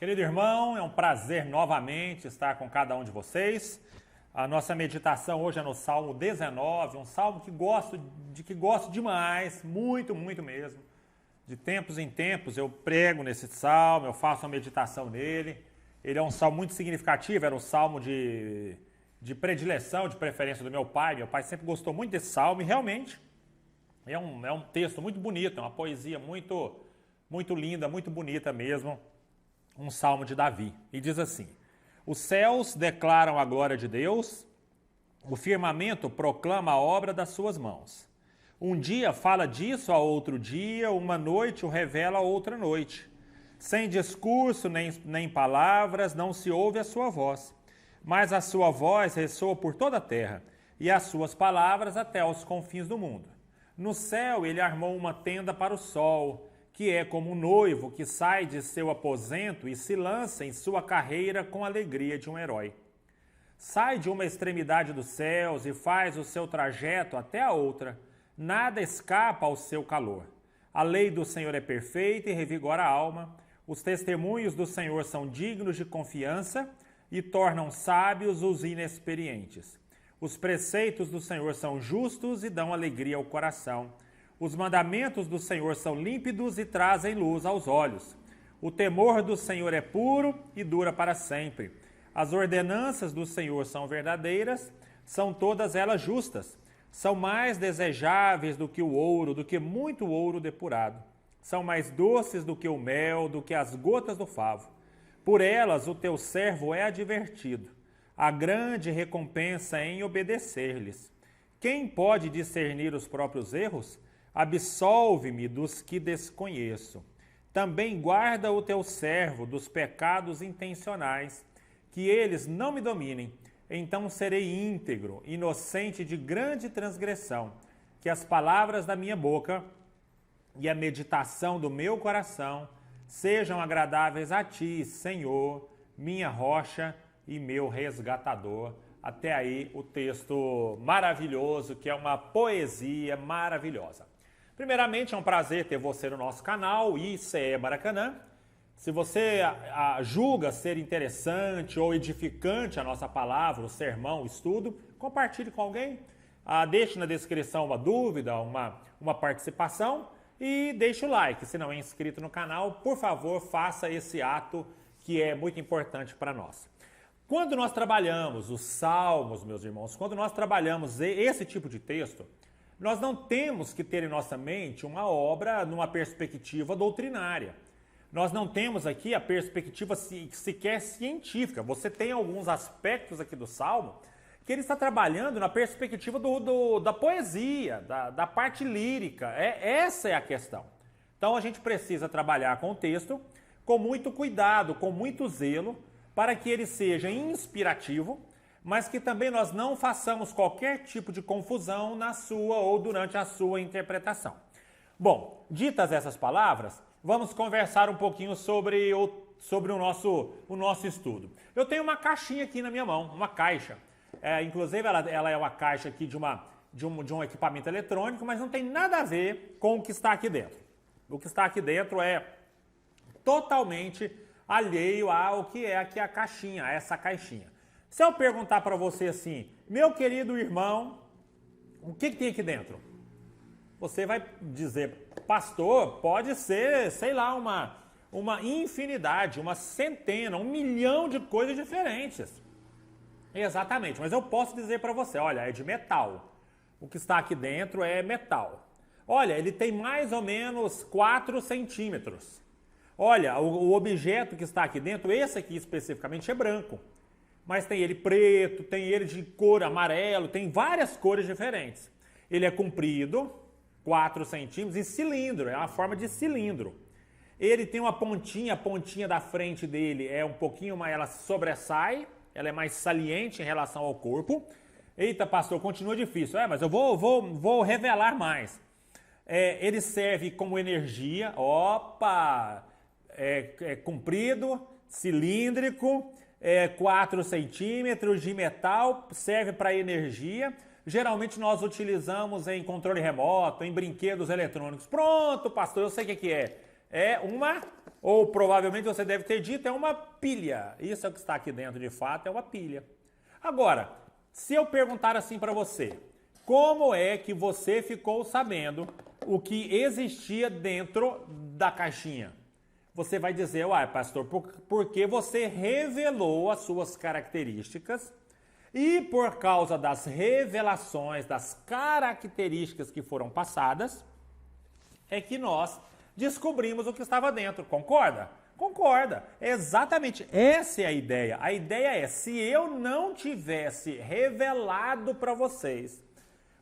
Querido irmão, é um prazer novamente estar com cada um de vocês. A nossa meditação hoje é no Salmo 19, um salmo que gosto demais, muito mesmo. De tempos em tempos eu prego nesse salmo, eu faço uma meditação nele. Ele é um salmo muito significativo, era um salmo de predileção, de preferência do meu pai. Meu pai sempre gostou muito desse salmo e realmente é um texto muito bonito, é uma poesia muito linda, muito bonita mesmo. Um salmo de Davi. E diz assim: os céus declaram a glória de Deus, o firmamento proclama a obra das suas mãos. Um dia fala disso a outro dia, uma noite o revela a outra noite. Sem discurso nem palavras, não se ouve a sua voz. Mas a sua voz ressoa por toda a terra, e as suas palavras até aos confins do mundo. No céu ele armou uma tenda para o sol, que é como um noivo que sai de seu aposento e se lança em sua carreira com a alegria de um herói. Sai de uma extremidade dos céus e faz o seu trajeto até a outra. Nada escapa ao seu calor. A lei do Senhor é perfeita e revigora a alma. Os testemunhos do Senhor são dignos de confiança e tornam sábios os inexperientes. Os preceitos do Senhor são justos e dão alegria ao coração. Os mandamentos do Senhor são límpidos e trazem luz aos olhos. O temor do Senhor é puro e dura para sempre. As ordenanças do Senhor são verdadeiras, são todas elas justas. São mais desejáveis do que o ouro, do que muito ouro depurado. São mais doces do que o mel, do que as gotas do favo. Por elas o teu servo é advertido. Há grande recompensa em obedecer-lhes. Quem pode discernir os próprios erros? Absolve-me dos que desconheço. Também guarda o teu servo dos pecados intencionais, que eles não me dominem. Então serei íntegro, inocente de grande transgressão. Que as palavras da minha boca e a meditação do meu coração sejam agradáveis a ti, Senhor, minha rocha e meu resgatador. Até aí o texto maravilhoso, que é uma poesia maravilhosa. Primeiramente, é um prazer ter você no nosso canal, ICE Maracanã. Se você julga ser interessante ou edificante a nossa palavra, o sermão, o estudo, compartilhe com alguém. Deixe na descrição uma dúvida, uma participação e deixe o like. Se não é inscrito no canal, por favor, faça esse ato que é muito importante para nós. Quando nós trabalhamos os salmos, meus irmãos, quando nós trabalhamos esse tipo de texto, nós não temos que ter em nossa mente uma obra numa perspectiva doutrinária. Nós não temos aqui a perspectiva sequer científica. Você tem alguns aspectos aqui do Salmo que ele está trabalhando na perspectiva da poesia, da parte lírica. Essa é a questão. Então a gente precisa trabalhar com o texto com muito cuidado, com muito zelo, para que ele seja inspirativo, mas que também nós não façamos qualquer tipo de confusão na sua ou durante a sua interpretação. Bom, ditas essas palavras, vamos conversar um pouquinho sobre o nosso estudo. Eu tenho uma caixinha aqui na minha mão, uma caixa. Inclusive, ela é uma caixa aqui de um equipamento eletrônico, mas não tem nada a ver com o que está aqui dentro. O que está aqui dentro é totalmente alheio ao que é aqui a caixinha, essa caixinha. Se eu perguntar para você assim, meu querido irmão, o que tem aqui dentro? Você vai dizer, pastor, pode ser, sei lá, uma infinidade, uma centena, 1 milhão de coisas diferentes. Exatamente, mas eu posso dizer para você, olha, é de metal. O que está aqui dentro é metal. Olha, ele tem mais ou menos 4 centímetros. Olha, o objeto que está aqui dentro, esse aqui especificamente é branco. Mas tem ele preto, tem ele de cor amarelo, tem várias cores diferentes. Ele é comprido, 4 centímetros, e cilindro, é uma forma de cilindro. Ele tem uma pontinha, a pontinha da frente dele é um pouquinho mais, ela sobressai, ela é mais saliente em relação ao corpo. Eita, pastor, continua difícil. Mas eu vou revelar mais. Ele serve como energia, é comprido, cilíndrico, 4 centímetros de metal, serve para energia. Geralmente nós utilizamos em controle remoto, em brinquedos eletrônicos. Pronto, pastor, eu sei o que é. É uma Ou provavelmente você deve ter dito, é uma pilha. Isso é o que está aqui dentro de fato, é uma pilha. Agora, se eu perguntar assim para você, como é que você ficou sabendo o que existia dentro da caixinha? Você vai dizer, uai, pastor, porque você revelou as suas características e por causa das revelações, das características que foram passadas, é que nós descobrimos o que estava dentro. Concorda? Concorda. Exatamente. Essa é a ideia. A ideia é, se eu não tivesse revelado para vocês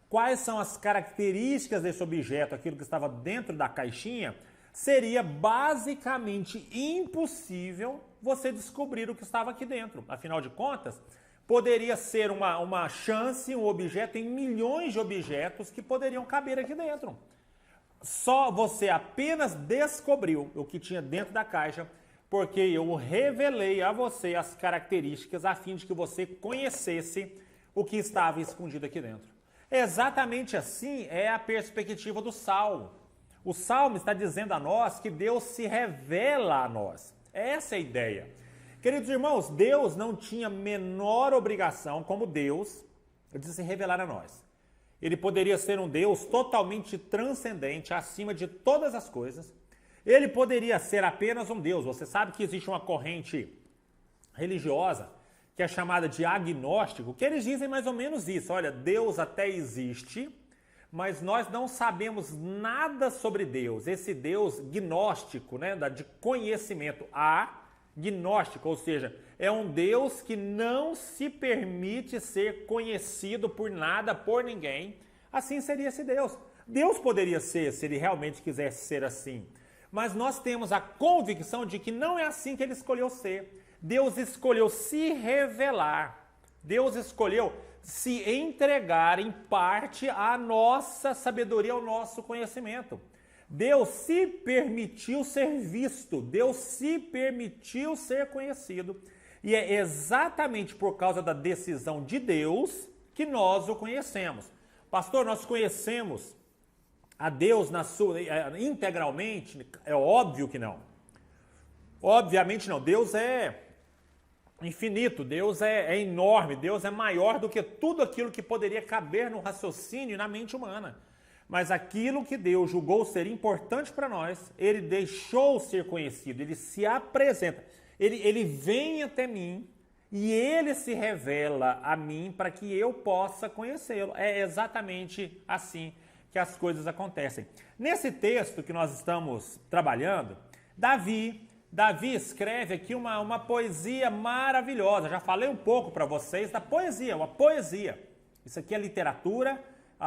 quais são as características desse objeto, aquilo que estava dentro da caixinha, seria basicamente impossível você descobrir o que estava aqui dentro. Afinal de contas, poderia ser uma chance, um objeto em milhões de objetos que poderiam caber aqui dentro. Só você apenas descobriu o que tinha dentro da caixa porque eu revelei a você as características a fim de que você conhecesse o que estava escondido aqui dentro. Exatamente assim é a perspectiva do Salmo. O Salmo está dizendo a nós que Deus se revela a nós. Essa é a ideia. Queridos irmãos, Deus não tinha menor obrigação, como Deus, de se revelar a nós. Ele poderia ser um Deus totalmente transcendente, acima de todas as coisas. Ele poderia ser apenas um Deus. Você sabe que existe uma corrente religiosa que é chamada de agnóstico, que eles dizem mais ou menos isso. Olha, Deus até existe, mas nós não sabemos nada sobre Deus. Esse Deus gnóstico, né, de conhecimento, agnóstico, ou seja, é um Deus que não se permite ser conhecido por nada, por ninguém. Assim seria esse Deus. Deus poderia ser, se ele realmente quisesse ser assim. Mas nós temos a convicção de que não é assim que ele escolheu ser. Deus escolheu se revelar. Deus escolheu se entregar em parte à nossa sabedoria, ao nosso conhecimento. Deus se permitiu ser visto, Deus se permitiu ser conhecido. E é exatamente por causa da decisão de Deus que nós o conhecemos. Pastor, nós conhecemos a Deus integralmente? É óbvio que não. Obviamente não. Deus é infinito, Deus é enorme, Deus é maior do que tudo aquilo que poderia caber no raciocínio e na mente humana. Mas aquilo que Deus julgou ser importante para nós, ele deixou ser conhecido, ele se apresenta, ele vem até mim e ele se revela a mim para que eu possa conhecê-lo. É exatamente assim que as coisas acontecem. Nesse texto que nós estamos trabalhando, Davi escreve aqui uma poesia maravilhosa. Já falei um pouco para vocês da poesia, uma poesia. Isso aqui é literatura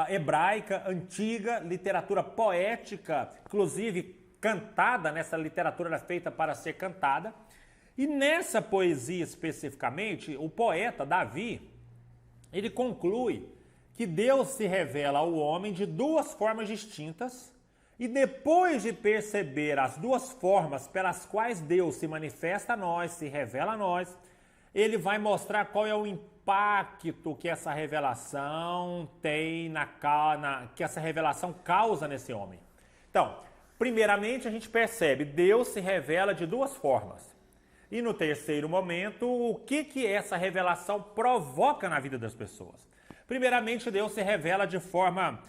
hebraica, antiga, literatura poética, inclusive cantada, nessa literatura era feita para ser cantada. E nessa poesia especificamente, o poeta Davi, ele conclui que Deus se revela ao homem de duas formas distintas. E depois de perceber as duas formas pelas quais Deus se manifesta a nós, se revela a nós, ele vai mostrar qual é o impacto que essa revelação tem que essa revelação causa nesse homem. Então, primeiramente a gente percebe, Deus se revela de duas formas. E no terceiro momento, o que essa revelação provoca na vida das pessoas? Primeiramente, Deus se revela de forma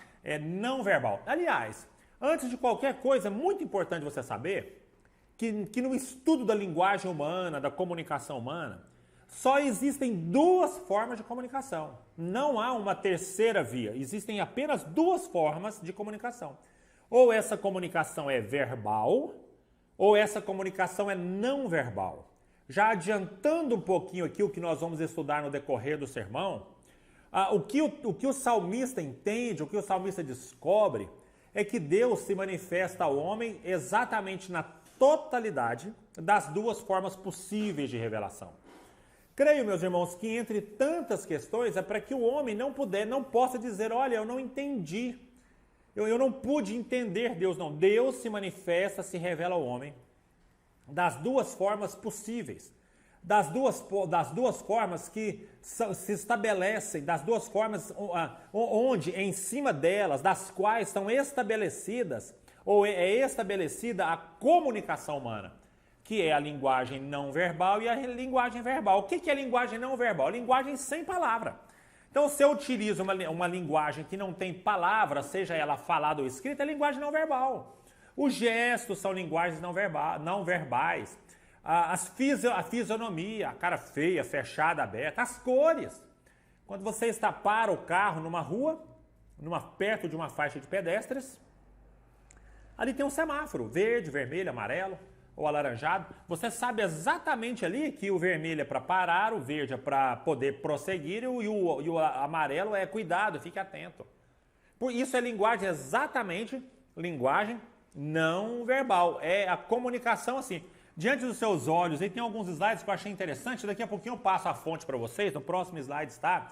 não verbal. Aliás, antes de qualquer coisa, é muito importante você saber que no estudo da linguagem humana, da comunicação humana, só existem duas formas de comunicação. Não há uma terceira via. Existem apenas duas formas de comunicação. Ou essa comunicação é verbal, ou essa comunicação é não verbal. Já adiantando um pouquinho aqui o que nós vamos estudar no decorrer do sermão, o que o salmista entende, o que o salmista descobre, é que Deus se manifesta ao homem exatamente na totalidade das duas formas possíveis de revelação. Creio, meus irmãos, que entre tantas questões é para que o homem não possa dizer, olha, eu não entendi, eu não pude entender Deus, não. Deus se manifesta, se revela ao homem das duas formas possíveis, das duas formas que se estabelecem, das duas formas onde, em cima delas, das quais são estabelecidas, ou é estabelecida a comunicação humana. que é a linguagem não verbal e a linguagem verbal. O que é a linguagem não verbal? Linguagem sem palavra. Então, se eu utilizo uma linguagem que não tem palavra, seja ela falada ou escrita, é linguagem não verbal. Os gestos são linguagens não verbais. A fisionomia, a cara feia, fechada, aberta. As cores. Quando você para o carro numa rua, perto de uma faixa de pedestres, ali tem um semáforo, verde, vermelho, amarelo ou alaranjado. Você sabe exatamente ali que o vermelho é para parar, o verde é para poder prosseguir e o amarelo é cuidado, fique atento. Por isso é linguagem, exatamente linguagem não verbal. É a comunicação assim, diante dos seus olhos. E tem alguns slides que eu achei interessante, daqui a pouquinho eu passo a fonte para vocês, no próximo slide está.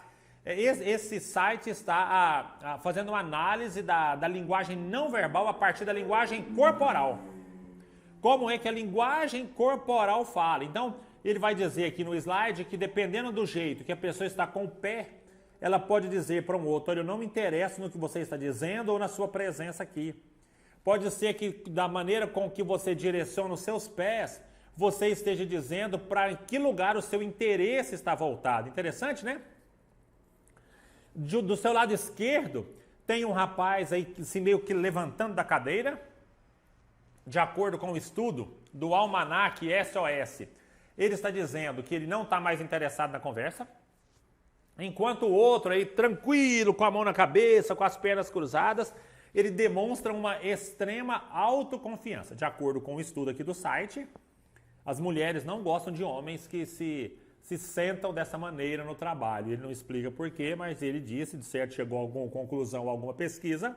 Esse site está fazendo uma análise da linguagem não verbal a partir da linguagem corporal. Como é que a linguagem corporal fala? Então, ele vai dizer aqui no slide que dependendo do jeito que a pessoa está com o pé, ela pode dizer para um outro, olha, eu não me interesso no que você está dizendo ou na sua presença aqui. Pode ser que da maneira com que você direciona os seus pés, você esteja dizendo para que lugar o seu interesse está voltado. Interessante, né? Do seu lado esquerdo, tem um rapaz aí se meio que levantando da cadeira, de acordo com o estudo do Almanac SOS. Ele está dizendo que ele não está mais interessado na conversa, enquanto o outro aí, tranquilo, com a mão na cabeça, com as pernas cruzadas, ele demonstra uma extrema autoconfiança. De acordo com o estudo aqui do site, as mulheres não gostam de homens que se sentam dessa maneira no trabalho. Ele não explica por quê, mas ele disse, de certo, chegou a alguma conclusão, alguma pesquisa,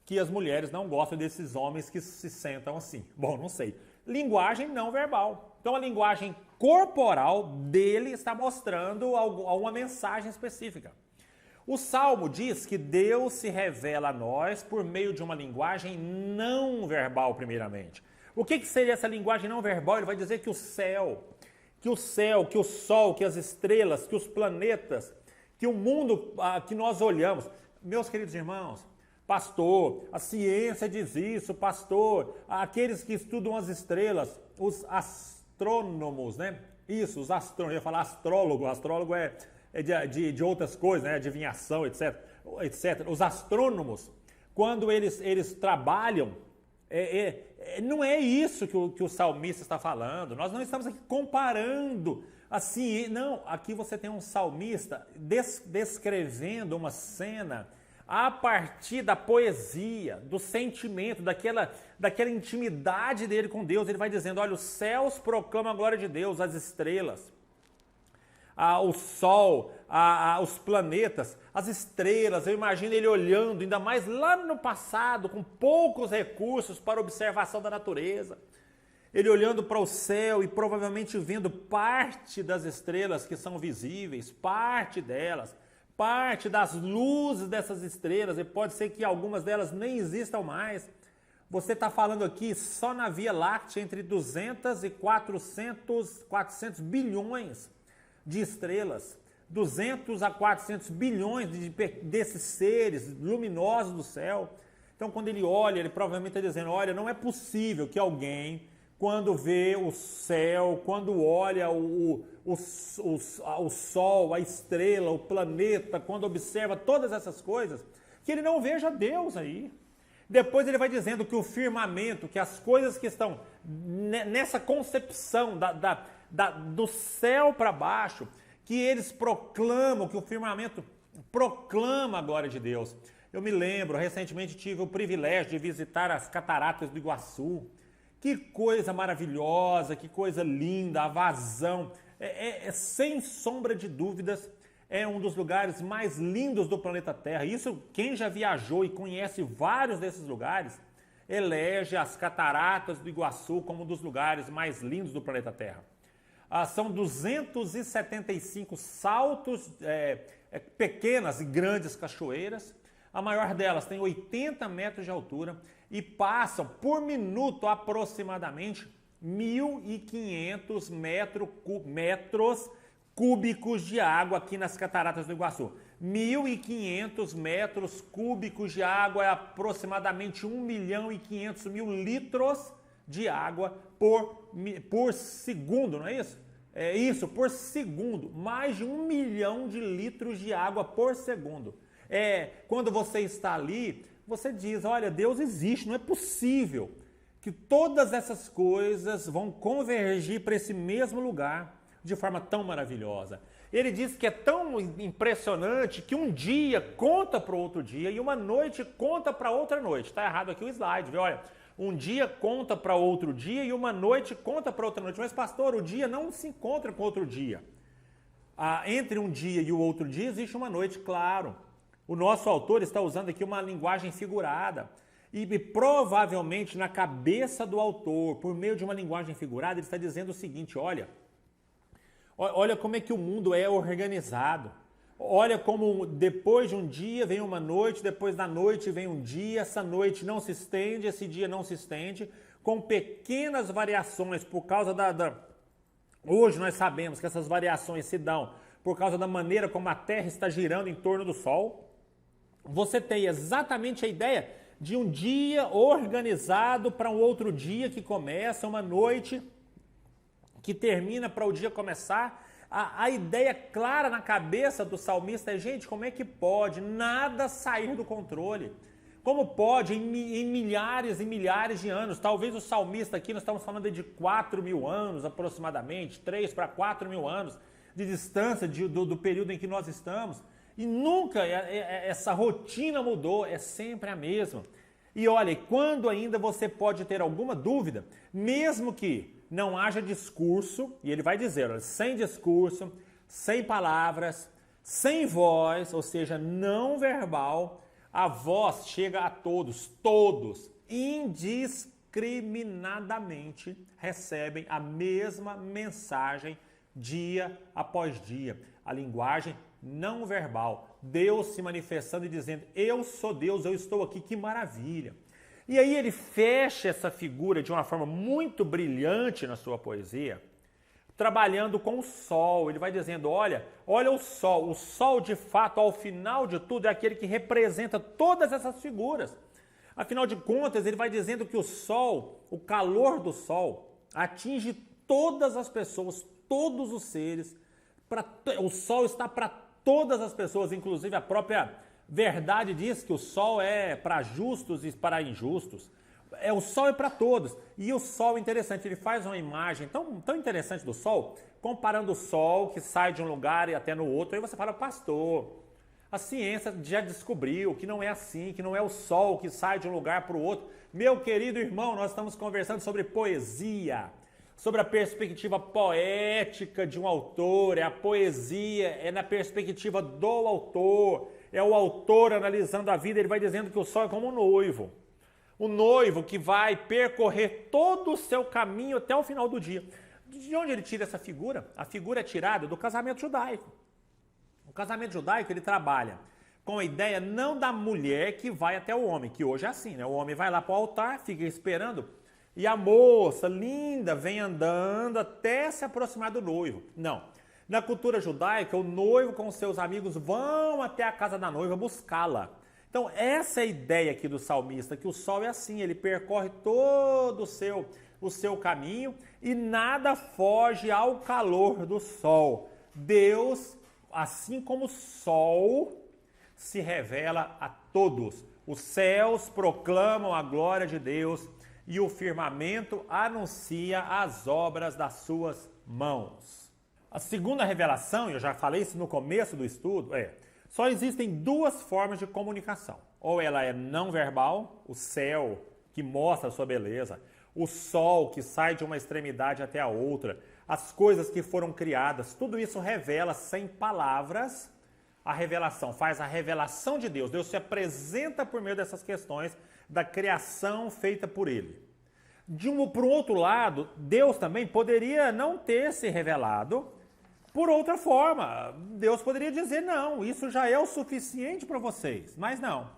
que as mulheres não gostam desses homens que se sentam assim. Bom, não sei. Linguagem não verbal. Então, a linguagem corporal dele está mostrando uma mensagem específica. O Salmo diz que Deus se revela a nós por meio de uma linguagem não verbal, primeiramente. O que seria essa linguagem não verbal? Ele vai dizer que o céu, que o sol, que as estrelas, que os planetas, que o mundo que nós olhamos. Meus queridos irmãos, pastor, a ciência diz isso, pastor, aqueles que estudam as estrelas, os astrônomos, né? Isso, os astrônomos, eu ia falar astrólogo é de outras coisas, né? Adivinhação, etc. Os astrônomos, quando eles trabalham, não é isso que o salmista está falando. Nós não estamos aqui comparando assim, não. Aqui você tem um salmista descrevendo uma cena a partir da poesia, do sentimento, daquela intimidade dele com Deus. Ele vai dizendo, olha, os céus proclamam a glória de Deus, as estrelas, o sol, os planetas, as estrelas. Eu imagino ele olhando, ainda mais lá no passado, com poucos recursos para observação da natureza. Ele olhando para o céu e provavelmente vendo parte das estrelas que são visíveis, parte delas, parte das luzes dessas estrelas, e pode ser que algumas delas nem existam mais. Você está falando aqui só na Via Láctea entre 200 e 400 bilhões de estrelas, 200 a 400 bilhões desses seres luminosos do céu. Então, quando ele olha, ele provavelmente está dizendo, olha, não é possível que alguém, quando vê o céu, quando olha o sol, a estrela, o planeta, quando observa todas essas coisas, que ele não veja Deus aí. Depois ele vai dizendo que o firmamento, que as coisas que estão nessa concepção do céu para baixo, que eles proclamam, que o firmamento proclama a glória de Deus. Eu me lembro, recentemente tive o privilégio de visitar as cataratas do Iguaçu. Que coisa maravilhosa, que coisa linda, a vazão. Sem sombra de dúvidas, é um dos lugares mais lindos do planeta Terra. Isso, quem já viajou e conhece vários desses lugares, elege as cataratas do Iguaçu como um dos lugares mais lindos do planeta Terra. São 275 saltos, pequenas e grandes cachoeiras. A maior delas tem 80 metros de altura e passam por minuto aproximadamente 1.500 metros cúbicos de água aqui nas cataratas do Iguaçu. 1.500 metros cúbicos de água é aproximadamente 1.500.000 litros de água por segundo, não é isso? É isso, por segundo. Mais de 1 milhão de litros de água por segundo. Quando você está ali, você diz, olha, Deus existe, não é possível que todas essas coisas vão convergir para esse mesmo lugar de forma tão maravilhosa. Ele diz que é tão impressionante que um dia conta para o outro dia e uma noite conta para outra noite. Está errado aqui o slide, viu? Olha, um dia conta para outro dia e uma noite conta para outra noite. Mas, pastor, o dia não se encontra com outro dia. Entre um dia e o outro dia existe uma noite, claro. O nosso autor está usando aqui uma linguagem figurada. E provavelmente na cabeça do autor, por meio de uma linguagem figurada, ele está dizendo o seguinte, olha como é que o mundo é organizado. Olha como depois de um dia vem uma noite, depois da noite vem um dia, essa noite não se estende, esse dia não se estende, com pequenas variações por causa Hoje nós sabemos que essas variações se dão por causa da maneira como a Terra está girando em torno do Sol. Você tem exatamente a ideia de um dia organizado para um outro dia que começa, uma noite que termina para o dia começar. A ideia clara na cabeça do salmista é, gente, como é que pode nada sair do controle? Como pode em milhares e milhares de anos? Talvez o salmista aqui, nós estamos falando de 4.000 anos aproximadamente, 3 para 4.000 anos de distância do período em que nós estamos. E nunca essa rotina mudou, é sempre a mesma. E olha, quando ainda você pode ter alguma dúvida, mesmo que não haja discurso, e ele vai dizer, olha, sem discurso, sem palavras, sem voz, ou seja, não verbal, a voz chega a todos, indiscriminadamente recebem a mesma mensagem dia após dia. A linguagem não verbal, Deus se manifestando e dizendo, eu sou Deus, eu estou aqui, que maravilha. E aí ele fecha essa figura de uma forma muito brilhante na sua poesia, trabalhando com o sol. Ele vai dizendo, olha o sol de fato, ao final de tudo, é aquele que representa todas essas figuras. Afinal de contas, ele vai dizendo que o sol, o calor do sol, atinge todas as pessoas, todos os seres. O sol está para todas as pessoas, inclusive a própria verdade diz que o sol é para justos e para injustos. O sol é para todos. E o sol, interessante, ele faz uma imagem tão interessante do sol, comparando o sol que sai de um lugar e até no outro. Aí você fala, pastor, a ciência já descobriu que não é assim, que não é o sol que sai de um lugar para o outro. Meu querido irmão, nós estamos conversando sobre poesia, sobre a perspectiva poética de um autor. A poesia é na perspectiva do autor. É o autor analisando a vida, ele vai dizendo que o sol é como um noivo. O noivo que vai percorrer todo o seu caminho até o final do dia. De onde ele tira essa figura? A figura é tirada do casamento judaico. O casamento judaico, ele trabalha com a ideia não da mulher que vai até o homem, que hoje é assim, né? O homem vai lá para o altar, fica esperando, e a moça linda vem andando até se aproximar do noivo. Não. Na cultura judaica, o noivo com seus amigos vão até a casa da noiva buscá-la. Então, essa é a ideia aqui do salmista, que o sol é assim, ele percorre todo o seu caminho e nada foge ao calor do sol. Deus, assim como o sol, se revela a todos. Os céus proclamam a glória de Deus e o firmamento anuncia as obras das suas mãos. A segunda revelação, eu já falei isso no começo do estudo, só existem duas formas de comunicação. Ou ela é não verbal, o céu que mostra a sua beleza, o sol que sai de uma extremidade até a outra, as coisas que foram criadas, tudo isso revela sem palavras a revelação, faz a revelação de Deus. Deus se apresenta por meio dessas questões da criação feita por ele. Por outro lado, Deus também poderia não ter se revelado por outra forma. Deus poderia dizer, não, isso já é o suficiente para vocês. Mas não.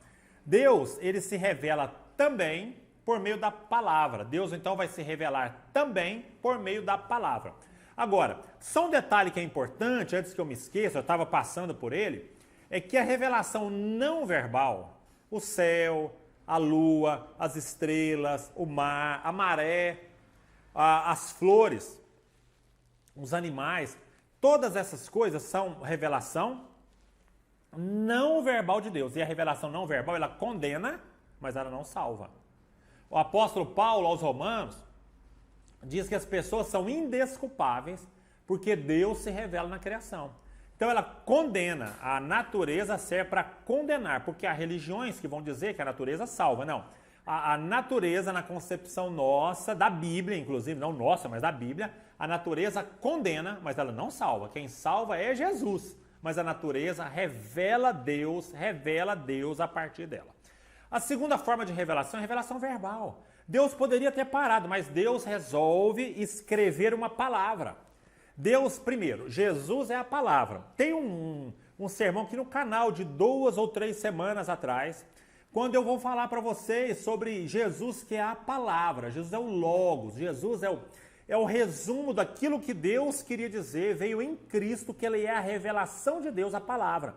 Deus, ele se revela também por meio da palavra. Deus, então, vai se revelar também por meio da palavra. Agora, só um detalhe que é importante, antes que eu me esqueça, eu estava passando por ele, é que a revelação não verbal, o céu, a lua, as estrelas, o mar, a maré, as flores, os animais, todas essas coisas são revelação não verbal de Deus. E a revelação não verbal, ela condena, mas ela não salva. O apóstolo Paulo aos Romanos diz que as pessoas são indesculpáveis porque Deus se revela na criação. Então ela condena, a natureza serve para condenar, porque há religiões que vão dizer que a natureza salva. Não, a natureza na concepção nossa, da Bíblia, inclusive, não nossa, mas da Bíblia, a natureza condena, mas ela não salva. Quem salva é Jesus, mas a natureza revela Deus a partir dela. A segunda forma de revelação é a revelação verbal. Deus poderia ter parado, mas Deus resolve escrever uma palavra. Deus, primeiro, Jesus é a palavra. Tem um sermão aqui no canal de 2 ou 3 semanas atrás, quando eu vou falar para vocês sobre Jesus, que é a palavra. Jesus é o Logos, Jesus é o resumo daquilo que Deus queria dizer, veio em Cristo, que ele é a revelação de Deus, a palavra.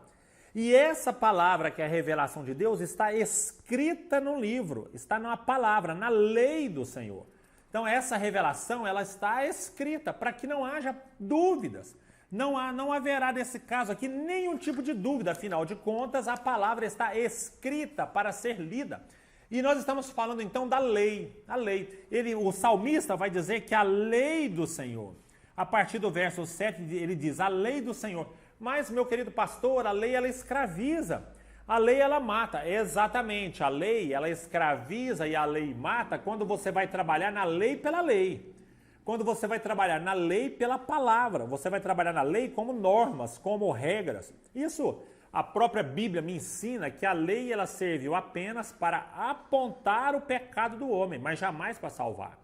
E essa palavra, que é a revelação de Deus, está escrita no livro, está na palavra, na lei do Senhor. Então essa revelação, ela está escrita para que não haja dúvidas. Não haverá nesse caso aqui nenhum tipo de dúvida, afinal de contas a palavra está escrita para ser lida. E nós estamos falando então da lei, a lei. O salmista vai dizer que a lei do Senhor, a partir do verso 7 ele diz a lei do Senhor. Mas, meu querido pastor, a lei ela escraviza. A lei, ela mata. Exatamente, a lei, ela escraviza e a lei mata quando você vai trabalhar na lei pela lei. Quando você vai trabalhar na lei pela palavra. Você vai trabalhar na lei como normas, como regras. Isso, a própria Bíblia me ensina que a lei, ela serviu apenas para apontar o pecado do homem, mas jamais para salvar.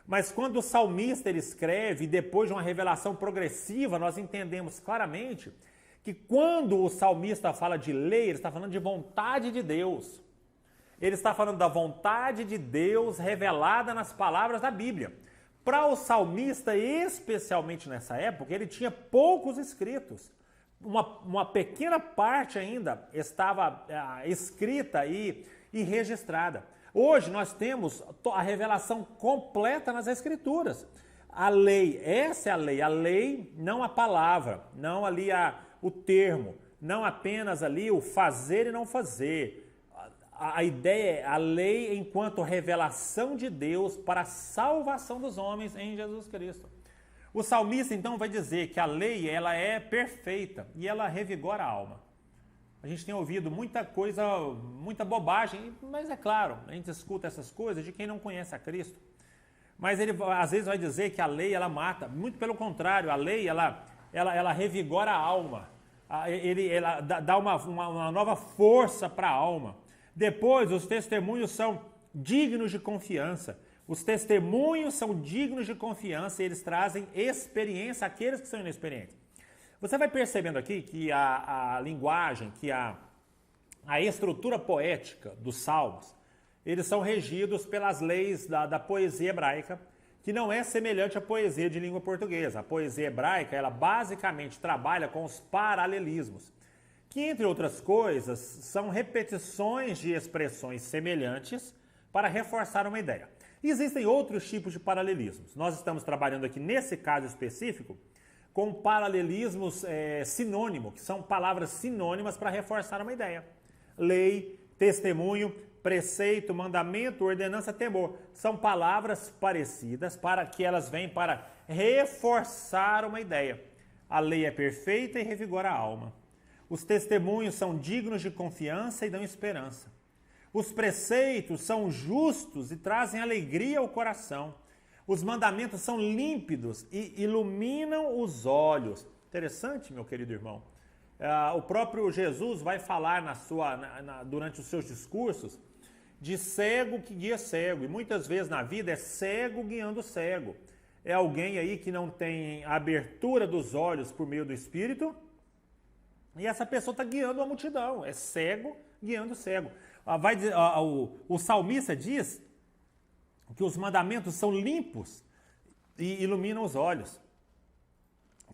Mas quando o salmista ele escreve, depois de uma revelação progressiva, nós entendemos claramente que quando o salmista fala de lei, ele está falando de vontade de Deus. Ele está falando da vontade de Deus revelada nas palavras da Bíblia. Para o salmista, especialmente nessa época, ele tinha poucos escritos. Uma pequena parte ainda estava escrita e registrada. Hoje nós temos a revelação completa nas Escrituras. A lei, essa é a lei, não a palavra, não ali o termo, não apenas ali o fazer e não fazer. A ideia é a lei enquanto revelação de Deus para a salvação dos homens em Jesus Cristo. O salmista então vai dizer que a lei ela é perfeita e ela revigora a alma. A gente tem ouvido muita coisa, muita bobagem, mas é claro, a gente escuta essas coisas de quem não conhece a Cristo. Mas ele às vezes vai dizer que a lei ela mata, muito pelo contrário, a lei ela revigora a alma, ela dá uma nova força para a alma. Depois, os testemunhos são dignos de confiança. Os testemunhos são dignos de confiança e eles trazem experiência àqueles que são inexperientes. Você vai percebendo aqui que a linguagem, que a estrutura poética dos salmos, eles são regidos pelas leis da poesia hebraica, que não é semelhante à poesia de língua portuguesa. A poesia hebraica, ela basicamente trabalha com os paralelismos, que, entre outras coisas, são repetições de expressões semelhantes para reforçar uma ideia. Existem outros tipos de paralelismos. Nós estamos trabalhando aqui, nesse caso específico, com paralelismos sinônimo, que são palavras sinônimas para reforçar uma ideia. Lei, testemunho, preceito, mandamento, ordenança, temor. São palavras parecidas para que elas vêm para reforçar uma ideia. A lei é perfeita e revigora a alma. Os testemunhos são dignos de confiança e dão esperança. Os preceitos são justos e trazem alegria ao coração. Os mandamentos são límpidos e iluminam os olhos. Interessante, meu querido irmão. O próprio Jesus vai falar durante os seus discursos de cego que guia cego. E muitas vezes na vida é cego guiando cego. É alguém aí que não tem a abertura dos olhos por meio do Espírito. E essa pessoa está guiando a multidão. É cego guiando cego. O salmista diz que os mandamentos são limpos e iluminam os olhos,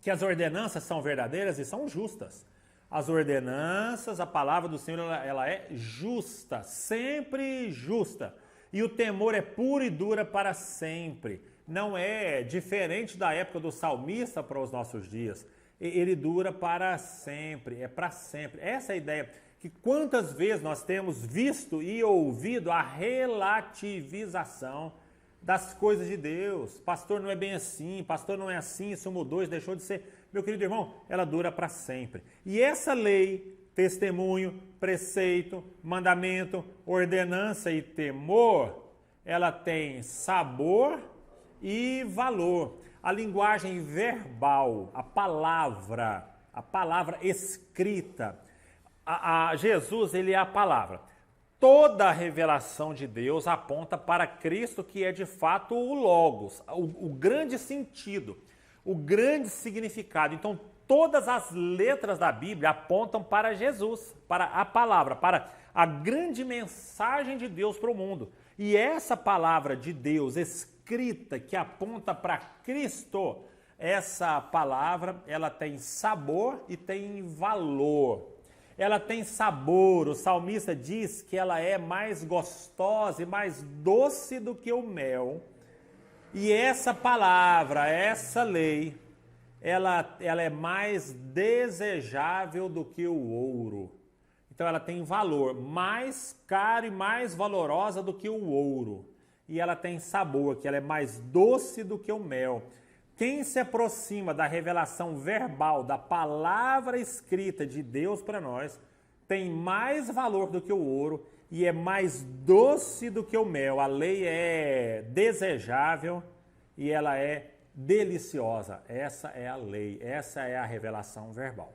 que as ordenanças são verdadeiras e são justas. as ordenanças, a palavra do Senhor, ela é justa, sempre justa. E o temor é puro e dura para sempre. Não é diferente da época do salmista para os nossos dias. Ele dura para sempre, é para sempre. Essa é a ideia. Que quantas vezes nós temos visto e ouvido a relativização das coisas de Deus. Pastor, não é bem assim, pastor, não é assim, isso mudou, isso deixou de ser. Meu querido irmão, ela dura para sempre. E essa lei, testemunho, preceito, mandamento, ordenança e temor, ela tem sabor e valor. A linguagem verbal, a palavra escrita, Jesus, ele é a palavra. Toda a revelação de Deus aponta para Cristo, que é de fato o Logos, o grande sentido, o grande significado. Então, todas as letras da Bíblia apontam para Jesus, para a palavra, para a grande mensagem de Deus para o mundo. E essa palavra de Deus escrita, que aponta para Cristo, essa palavra, ela tem sabor e tem valor. Ela tem sabor, o salmista diz que ela é mais gostosa e mais doce do que o mel. E essa palavra, essa lei, ela é mais desejável do que o ouro. Então ela tem valor, mais caro e mais valorosa do que o ouro. E ela tem sabor, que ela é mais doce do que o mel. Quem se aproxima da revelação verbal, da palavra escrita de Deus para nós, tem mais valor do que o ouro e é mais doce do que o mel. A lei é desejável e ela é deliciosa. Essa é a lei, essa é a revelação verbal.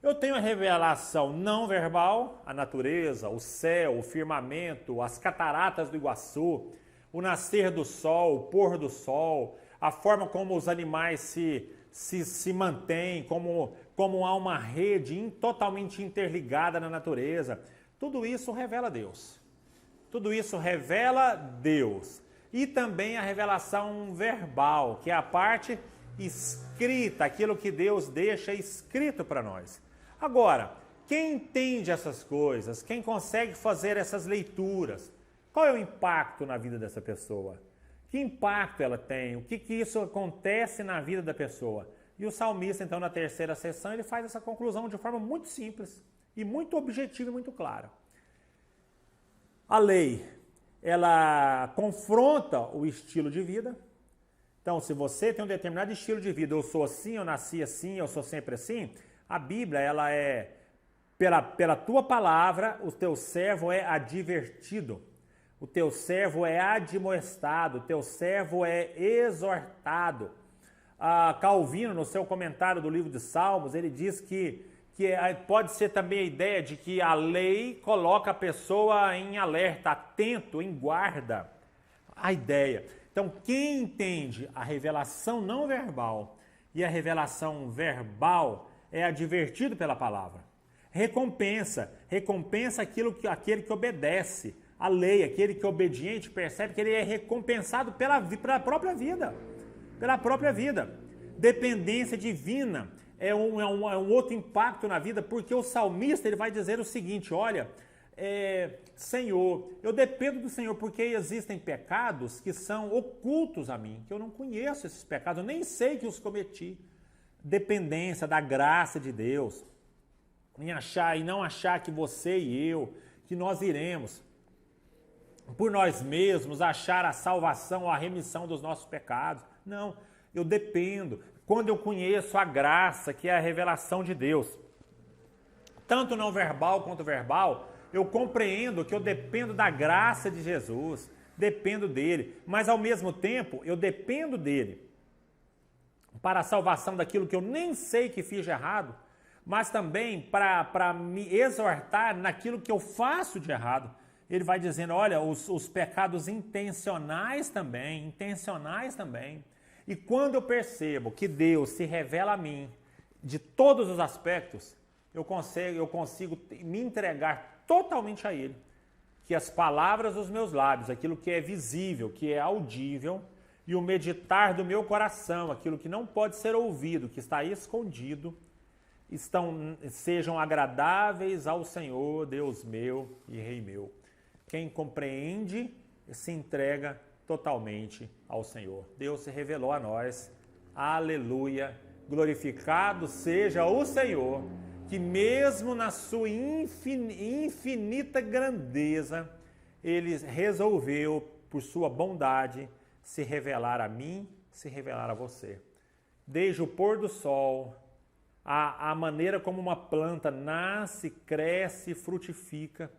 Eu tenho a revelação não verbal, a natureza, o céu, o firmamento, as cataratas do Iguaçu, o nascer do sol, o pôr do sol, a forma como os animais se mantêm, como há uma rede totalmente interligada na natureza. Tudo isso revela Deus. Tudo isso revela Deus. E também a revelação verbal, que é a parte escrita, aquilo que Deus deixa escrito para nós. Agora, quem entende essas coisas, quem consegue fazer essas leituras, qual é o impacto na vida dessa pessoa? Que impacto ela tem? O que isso acontece na vida da pessoa? E o salmista, então, na terceira sessão, ele faz essa conclusão de forma muito simples e muito objetiva e muito clara. A lei, ela confronta o estilo de vida. Então, se você tem um determinado estilo de vida, eu sou assim, eu nasci assim, eu sou sempre assim, a Bíblia, ela é, pela tua palavra, o teu servo é advertido. O teu servo é admoestado, o teu servo é exortado. Calvino, no seu comentário do livro de Salmos, ele diz que pode ser também a ideia de que a lei coloca a pessoa em alerta, atento, em guarda. A ideia. Então, quem entende a revelação não verbal e a revelação verbal é advertido pela palavra. Recompensa aquele que obedece. A lei, aquele que é obediente, percebe que ele é recompensado pela própria vida. Pela própria vida. Dependência divina é um outro impacto na vida, porque o salmista ele vai dizer o seguinte, olha, Senhor, eu dependo do Senhor porque existem pecados que são ocultos a mim, que eu não conheço esses pecados, eu nem sei que os cometi. Dependência da graça de Deus, em não achar que você e eu, que nós iremos por nós mesmos achar a salvação, a remissão dos nossos pecados. Não, eu dependo. Quando eu conheço a graça, que é a revelação de Deus, tanto não verbal quanto verbal, eu compreendo que eu dependo da graça de Jesus, dependo dele, mas ao mesmo tempo eu dependo dele para a salvação daquilo que eu nem sei que fiz de errado, mas também para me exortar naquilo que eu faço de errado. Ele vai dizendo, olha, os pecados intencionais também. E quando eu percebo que Deus se revela a mim de todos os aspectos, eu consigo me entregar totalmente a Ele. Que as palavras dos meus lábios, aquilo que é visível, que é audível, e o meditar do meu coração, aquilo que não pode ser ouvido, que está escondido, sejam agradáveis ao Senhor, Deus meu e Rei meu. Quem compreende se entrega totalmente ao Senhor. Deus se revelou a nós. Aleluia! Glorificado seja o Senhor, que mesmo na sua infinita grandeza, Ele resolveu, por sua bondade, se revelar a mim, se revelar a você. Desde o pôr do sol, a maneira como uma planta nasce, cresce e frutifica,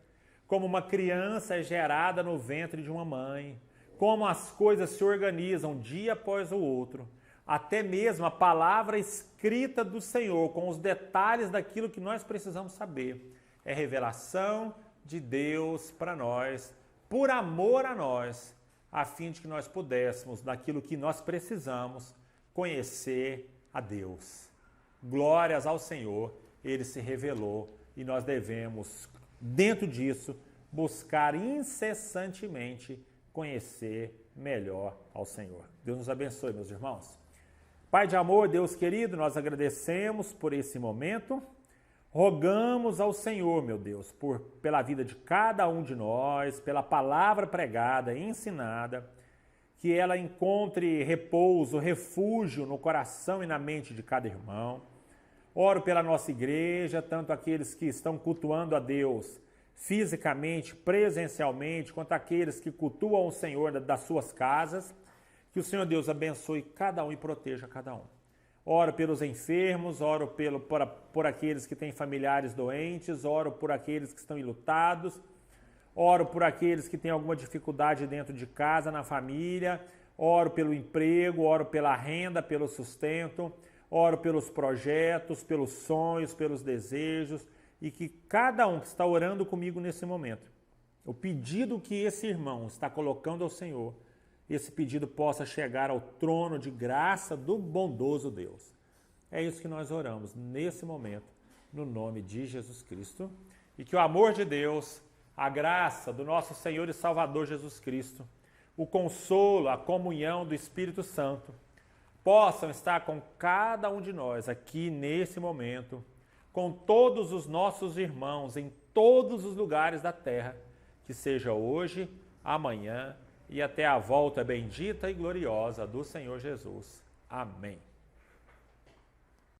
como uma criança é gerada no ventre de uma mãe, como as coisas se organizam dia após o outro, até mesmo a palavra escrita do Senhor, com os detalhes daquilo que nós precisamos saber. É revelação de Deus para nós, por amor a nós, a fim de que nós pudéssemos, daquilo que nós precisamos, conhecer a Deus. Glórias ao Senhor, Ele se revelou e nós devemos, dentro disso, buscar incessantemente conhecer melhor ao Senhor. Deus nos abençoe, meus irmãos. Pai de amor, Deus querido, nós agradecemos por esse momento. Rogamos ao Senhor, meu Deus, pela vida de cada um de nós, pela palavra pregada e ensinada, que ela encontre repouso, refúgio no coração e na mente de cada irmão. Oro pela nossa igreja, tanto aqueles que estão cultuando a Deus fisicamente, presencialmente, quanto aqueles que cultuam o Senhor das suas casas. Que o Senhor Deus abençoe cada um e proteja cada um. Oro pelos enfermos, oro por aqueles que têm familiares doentes, oro por aqueles que estão enlutados, oro por aqueles que têm alguma dificuldade dentro de casa, na família, oro pelo emprego, oro pela renda, pelo sustento, oro pelos projetos, pelos sonhos, pelos desejos, e que cada um que está orando comigo nesse momento, o pedido que esse irmão está colocando ao Senhor, esse pedido possa chegar ao trono de graça do bondoso Deus. É isso que nós oramos nesse momento, no nome de Jesus Cristo, e que o amor de Deus, a graça do nosso Senhor e Salvador Jesus Cristo, o consolo, a comunhão do Espírito Santo, possam estar com cada um de nós aqui nesse momento, com todos os nossos irmãos em todos os lugares da terra, que seja hoje, amanhã e até a volta bendita e gloriosa do Senhor Jesus. Amém.